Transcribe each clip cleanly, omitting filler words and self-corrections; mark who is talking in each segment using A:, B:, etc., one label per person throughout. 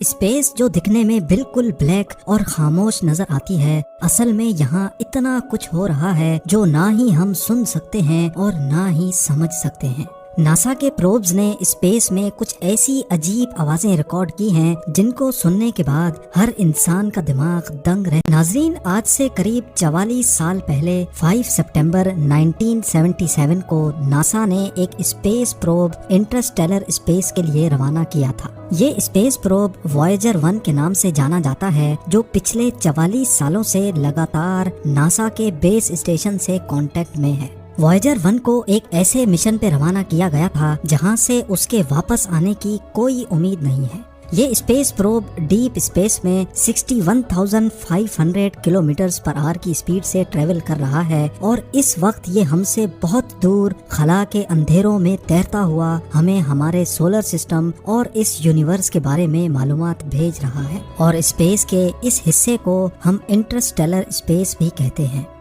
A: Space जो दिखने में बिल्कुल ब्लैक और खामोश नजर आती है, असल में यहाँ इतना कुछ हो रहा है जो ना ही हम सुन सकते हैं और ना ही समझ सकते हैं। नासा के प्रोब्स ने स्पेस में कुछ ऐसी अजीब आवाजें रिकॉर्ड की हैं जिनको सुनने के बाद हर इंसान का दिमाग दंग रह। नाजरीन, आज से करीब 44 साल पहले 5 सितंबर 1977 को नासा ने एक स्पेस प्रोब इंटरस्टेलर स्पेस के लिए रवाना किया था। ये स्पेस प्रोब वॉयेजर 1 के नाम से जाना जाता है, जो पिछले 44 सालों से लगातार नासा के बेस स्टेशन से कांटेक्ट में है। वॉयेजर 1 को एक ऐसे मिशन पे रवाना किया गया था जहां से उसके वापस आने की कोई उम्मीद नहीं है। ये स्पेस प्रोब डीप स्पेस में 61,500 किलोमीटर्स पर आवर की स्पीड से ट्रेवल कर रहा है और इस वक्त ये हमसे बहुत दूर खला के अंधेरों में तैरता हुआ हमें हमारे सोलर सिस्टम और इस यूनिवर्स के बारे में मालूमात भेज रहा है। और स्पेस के इस हिस्से को हम इंटरस्टेलर स्पेस भी कहते हैं।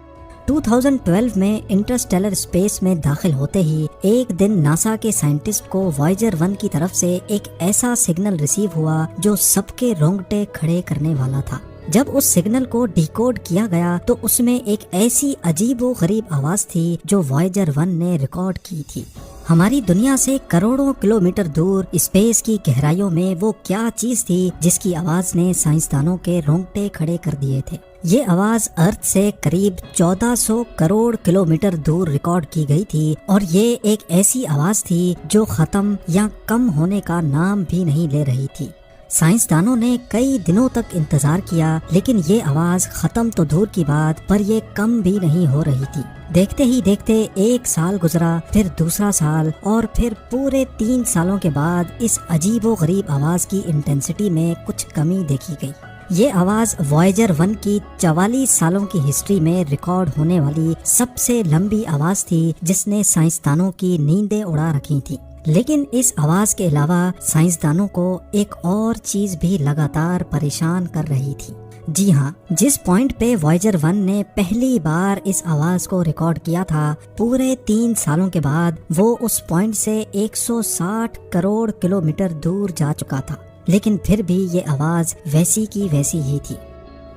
A: 2012 में इंटरस्टेलर स्पेस में दाखिल होते ही एक दिन नासा के साइंटिस्ट को वॉयेजर 1 की तरफ से एक ऐसा सिग्नल रिसीव हुआ जो सबके रोंगटे खड़े करने वाला था। जब उस सिग्नल को डिकोड किया गया तो उसमें एक ऐसी अजीबोगरीब आवाज थी जो वॉयेजर 1 ने रिकॉर्ड की थी। हमारी दुनिया से करोड़ों किलोमीटर दूर स्पेस की गहराइयों में वो क्या चीज थी जिसकी आवाज ने साइंसदानों के रोंगटे खड़े कर दिए थे। ये आवाज अर्थ से करीब 1400 करोड़ किलोमीटर दूर रिकॉर्ड की गई थी और ये एक ऐसी आवाज थी जो खत्म या कम होने का नाम भी नहीं ले रही थी। साइंसदानों ने कई दिनों तक इंतजार किया, लेकिन ये आवाज खत्म तो दूर की बात पर ये कम भी नहीं हो रही थी। देखते ही देखते एक साल गुजरा, फिर दूसरा साल और फिर पूरे 3 सालों के बाद इस अजीबोगरीब आवाज की इंटेंसिटी में कुछ कमी देखी गई। ये आवाज वॉयेजर 1 की 44 सालों की हिस्ट्री में रिकॉर्ड होने वाली सबसे लंबी आवाज थी जिसने साइंसदानों की नींदें उड़ा रखी थी। लेकिन इस आवाज के अलावा साइंसदानों को एक और चीज भी लगातार परेशान कर रही थी। जी हाँ, जिस पॉइंट पे वॉयेजर 1 ने पहली बार इस आवाज को रिकॉर्ड किया था, पूरे 3 सालों के बाद वो उस पॉइंट से 160 करोड़ किलोमीटर दूर जा चुका था, लेकिन फिर भी ये आवाज वैसी की वैसी ही थी।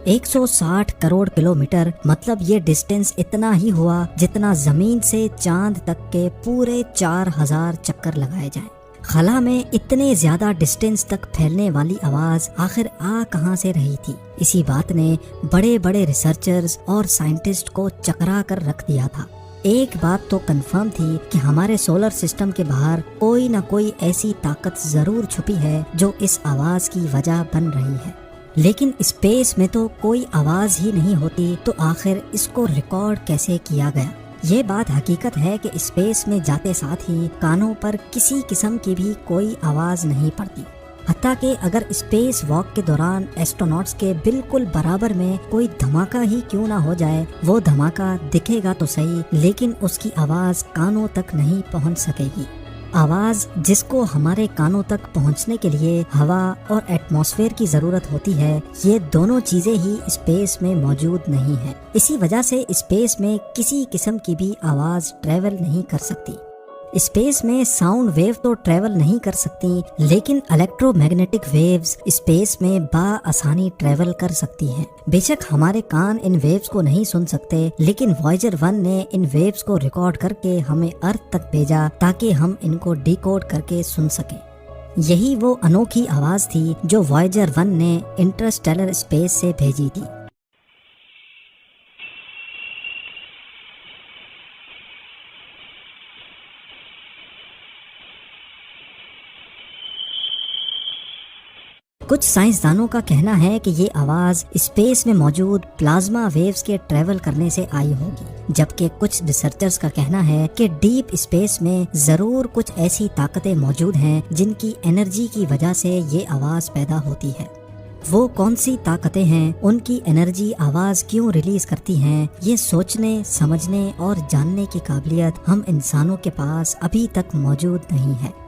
A: 160 करोड़ किलोमीटर मतलब ये डिस्टेंस इतना ही हुआ जितना जमीन से चांद तक के पूरे 4000 चक्कर लगाए जाएं। खला में इतने ज्यादा डिस्टेंस तक फैलने वाली आवाज आखिर आ कहां से रही थी? इसी बात ने बड़े बड़े रिसर्चर्स और साइंटिस्ट को चकरा कर रख दिया था। एक बात तो कंफर्म थी कि हमारे सोलर सिस्टम के बाहर कोई न कोई ऐसी ताकत जरूर छुपी है जो इस आवाज की वजह बन रही है। लेकिन स्पेस में तो कोई आवाज ही नहीं होती, तो आखिर इसको रिकॉर्ड कैसे किया गया? ये बात हकीकत है कि स्पेस में जाते साथ ही कानों पर किसी किस्म की भी कोई आवाज नहीं पड़ती। हत्ता कि अगर स्पेस वॉक के दौरान एस्ट्रोनॉट्स के बिल्कुल बराबर में कोई धमाका ही क्यों ना हो जाए, वो धमाका दिखेगा तो सही, लेकिन उसकी आवाज कानों तक नहीं पहुंच सकेगी। आवाज जिसको हमारे कानों तक पहुंचने के लिए हवा और एटमॉस्फेयर की जरूरत होती है, ये दोनों चीजें ही स्पेस में मौजूद नहीं है। इसी वजह से स्पेस में किसी किस्म की भी आवाज ट्रेवल नहीं कर सकती। स्पेस में साउंड वेव तो ट्रेवल नहीं कर सकती, लेकिन इलेक्ट्रोमैग्नेटिक वेव्स स्पेस में बाआसानी ट्रेवल कर सकती हैं। बेशक हमारे कान इन वेव्स को नहीं सुन सकते, लेकिन वॉयेजर 1 ने इन वेव्स को रिकॉर्ड करके हमें अर्थ तक भेजा ताकि हम इनको डिकोड करके सुन सकें। यही वो अनोखी आवाज थी जो वॉयेजर 1 ने इंटरस्टेलर स्पेस से भेजी थी। कुछ साइंसदानों का कहना है कि ये आवाज स्पेस में मौजूद प्लाज्मा वेव्स के ट्रेवल करने से आई होगी, जबकि कुछ रिसर्चर्स का कहना है कि डीप स्पेस में जरूर कुछ ऐसी ताकतें मौजूद हैं जिनकी एनर्जी की वजह से ये आवाज पैदा होती है। वो कौन सी ताकतें हैं, उनकी एनर्जी आवाज क्यों रिलीज करती हैं, ये सोचने, समझने और जानने की काबिलियत हम इंसानों के पास अभी तक मौजूद नहीं है।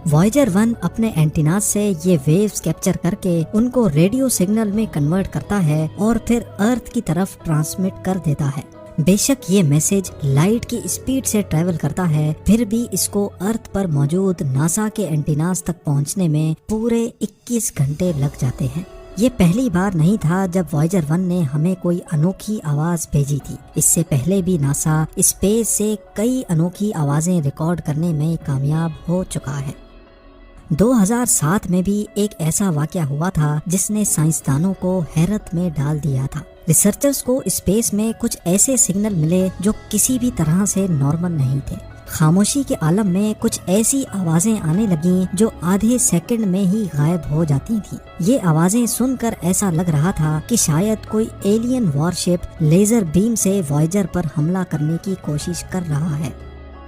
A: वॉयेजर 1 अपने एंटीनास से ये वेव्स कैप्चर करके उनको रेडियो सिग्नल में कन्वर्ट करता है और फिर अर्थ की तरफ ट्रांसमिट कर देता है। बेशक ये मैसेज लाइट की स्पीड से ट्रेवल करता है, फिर भी इसको अर्थ पर मौजूद नासा के एंटीनास तक पहुंचने में पूरे 21 घंटे लग जाते हैं। ये पहली बार नहीं था जब वॉयेजर 1 ने हमें कोई अनोखी आवाज भेजी थी। इससे पहले भी नासा स्पेस से कई अनोखी आवाजें रिकॉर्ड करने में कामयाब हो चुका है। 2007 में भी एक ऐसा वाकया हुआ था जिसने साइंसदानों को हैरत में डाल दिया था। रिसर्चर्स को स्पेस में कुछ ऐसे सिग्नल मिले जो किसी भी तरह से नॉर्मल नहीं थे। खामोशी के आलम में कुछ ऐसी आवाजें आने लगीं जो आधे सेकंड में ही गायब हो जाती थीं। ये आवाजें सुनकर ऐसा लग रहा था कि शायद कोई एलियन वॉरशिप लेजर बीम से वॉयेजर पर हमला करने की कोशिश कर रहा है।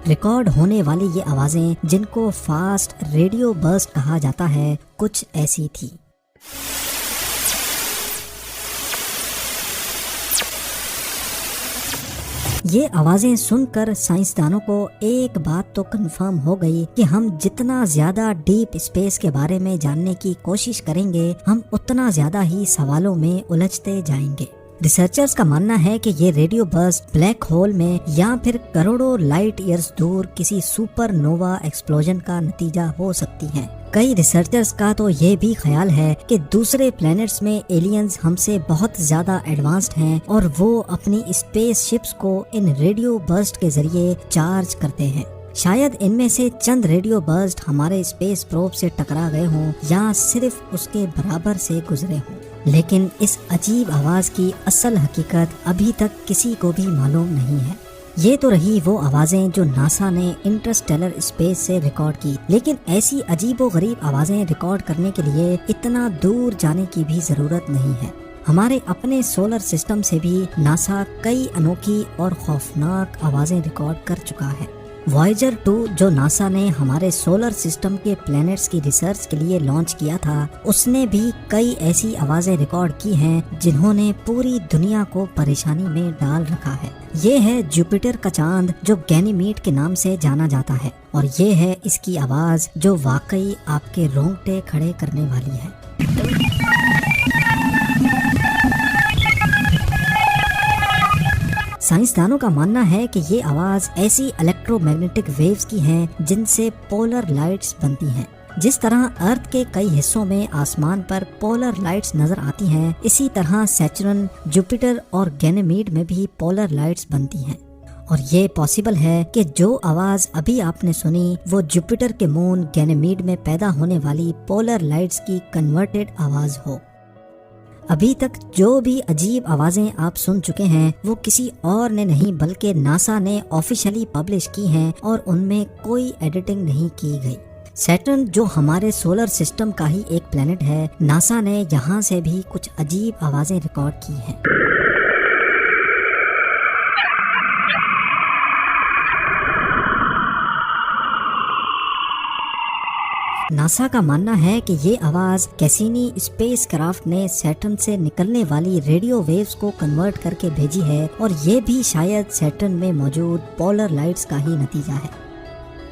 A: रिकॉर्ड होने वाली ये आवाजें, जिनको फास्ट रेडियो बर्स्ट कहा जाता है, कुछ ऐसी थी। ये आवाजें सुनकर साइंसदानों को एक बात तो कंफर्म हो गई कि हम जितना ज्यादा डीप स्पेस के बारे में जानने की कोशिश करेंगे, हम उतना ज्यादा ही सवालों में उलझते जाएंगे। रिसर्चर्स का मानना है कि ये रेडियो बर्स्ट ब्लैक होल में या फिर करोड़ों लाइट ईयर्स दूर किसी सुपरनोवा एक्सप्लोजन का नतीजा हो सकती हैं। कई रिसर्चर्स का तो ये भी ख्याल है कि दूसरे प्लैनेट्स में एलियंस हमसे बहुत ज्यादा एडवांस्ड हैं और वो अपनी स्पेस शिप्स को इन रेडियो बर्स्ट के जरिए चार्ज करते हैं। शायद इनमें से चंद रेडियो बर्स्ट हमारे स्पेस प्रोब से टकरा गए हों या सिर्फ उसके बराबर से गुजरे हों, लेकिन इस अजीब आवाज की असल हकीकत अभी तक किसी को भी मालूम नहीं है। ये तो रही वो आवाजें जो नासा ने इंटरस्टेलर स्पेस से रिकॉर्ड की, लेकिन ऐसी अजीबोगरीब आवाजें रिकॉर्ड करने के लिए इतना दूर जाने की भी जरूरत नहीं है। हमारे अपने सोलर सिस्टम से भी नासा कई अनोखी और खौफनाक आवाजें रिकॉर्ड कर चुका है। वॉयेजर 2 जो नासा ने हमारे सोलर सिस्टम के प्लैनेट्स की रिसर्च के लिए लॉन्च किया था, उसने भी कई ऐसी आवाजें रिकॉर्ड की हैं जिन्होंने पूरी दुनिया को परेशानी में डाल रखा है। ये है जुपिटर का चांद जो गैनीमीड के नाम से जाना जाता है, और ये है इसकी आवाज जो वाकई आपके रोंगटे खड़े करने वाली है। साइंसदानों का मानना है कि ये आवाज ऐसी इलेक्ट्रोमैग्नेटिक वेव्स की है जिनसे पोलर लाइट्स बनती हैं। जिस तरह अर्थ के कई हिस्सों में आसमान पर पोलर लाइट्स नजर आती हैं, इसी तरह सैटर्न, जुपिटर और गैनीमीड में भी पोलर लाइट्स बनती हैं। और ये पॉसिबल है कि जो आवाज अभी आपने सुनी वो जुपिटर के मून गैनीमीड में पैदा होने वाली पोलर लाइट्स की कन्वर्टेड आवाज हो। अभी तक जो भी अजीब आवाजें आप सुन चुके हैं वो किसी और ने नहीं बल्कि नासा ने ऑफिशियली पब्लिश की हैं और उनमें कोई एडिटिंग नहीं की गई। सैटर्न जो हमारे सोलर सिस्टम का ही एक प्लेनेट है, नासा ने यहाँ से भी कुछ अजीब आवाजें रिकॉर्ड की हैं। नासा का मानना है कि ये आवाज कैसिनी स्पेसक्राफ्ट ने सैटर्न से निकलने वाली रेडियो वेव्स को कन्वर्ट करके भेजी है, और ये भी शायद सैटर्न में मौजूद पोलर लाइट्स का ही नतीजा है।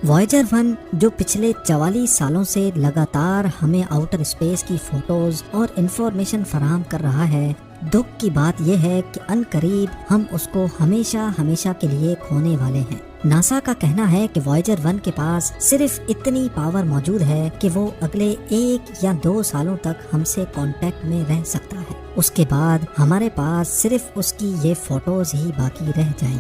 A: वॉयेजर 1 जो पिछले 44 सालों से लगातार हमें आउटर स्पेस की फोटोज और इंफॉर्मेशन फराहम कर रहा है, दुख की बात यह है कि अनकरीब हम उसको हमेशा हमेशा के लिए खोने वाले हैं। नासा का कहना है कि वॉयेजर 1 के पास सिर्फ इतनी पावर मौजूद है कि वो अगले 1 या 2 सालों तक हमसे कांटेक्ट में रह सकता है। उसके बाद हमारे पास सिर्फ उसकी ये फोटोज ही बाकी रह जाएंगी।